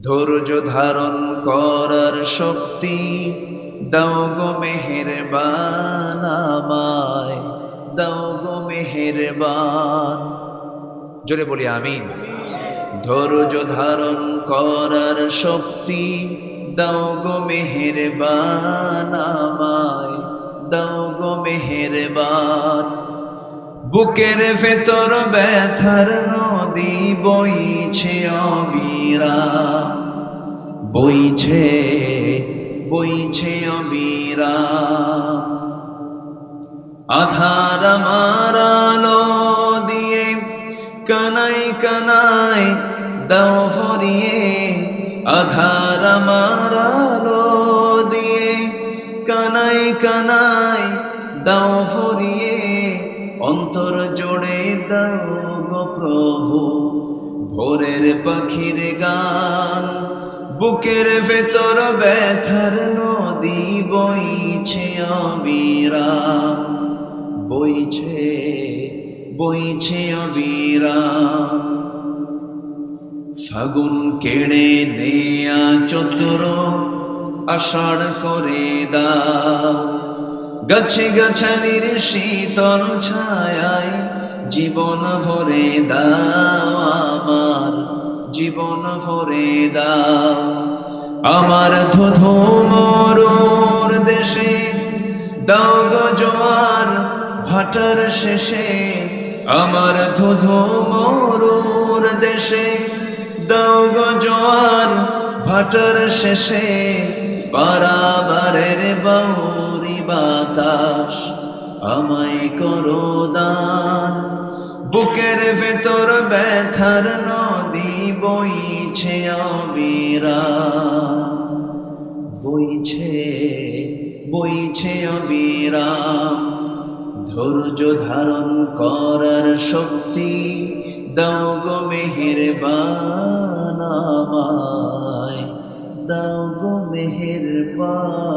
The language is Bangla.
ধৈর্য ধারণ করার শক্তি দাও গো মেহেরবান আমায়, দাও গো মেহেরবান। জোরে বলি আমিন। ধৈর্য ধারণ করার শক্তি দাও গো মেহেরবান আমায়, দাও গো মেহেরবান। বুকের ভেতর ব্যথার নদী বইছে অবিরাম, বইছে বইছে অবিরাম। আধার আমার আলো দিয়ে কানাই কানাই দাও ভরিয়ে, আধার আমার আলো দিয়ে কানাই কানাই দাও ভরিয়ে। অন্তর জোড়ে দাও গো প্রভু ভোরের পাখির গান। বুকের ভেতর ব্যথার নদী বইছে অবিরাম, বইছে বইছে অবিরাম। ফাগুন কেড়ে নেয়া চতুর আষাঢ় করে দাও, গাছে গাছালির শীতল ছায়ায় জীবন ভরে দাও আমার, জীবন ভরে দাও। আমার ধুধু মরুর দেশে দাও গো জোয়ার ভাটার শেষে, আমার ধুধু মরুর দেশে দাও গো জোয়ার ভাটার শেষে। পারাবারের বাউরি বাতাস আমায় করো দান। বুকের ভেতর ব্যথার নদী বইছে অবিরাম, বইছে বইছে অবিরাম। ধৈর্য ধারণ করার শক্তি দাও গো মেহেরবান আমায়, দাও গো মেহেরবান।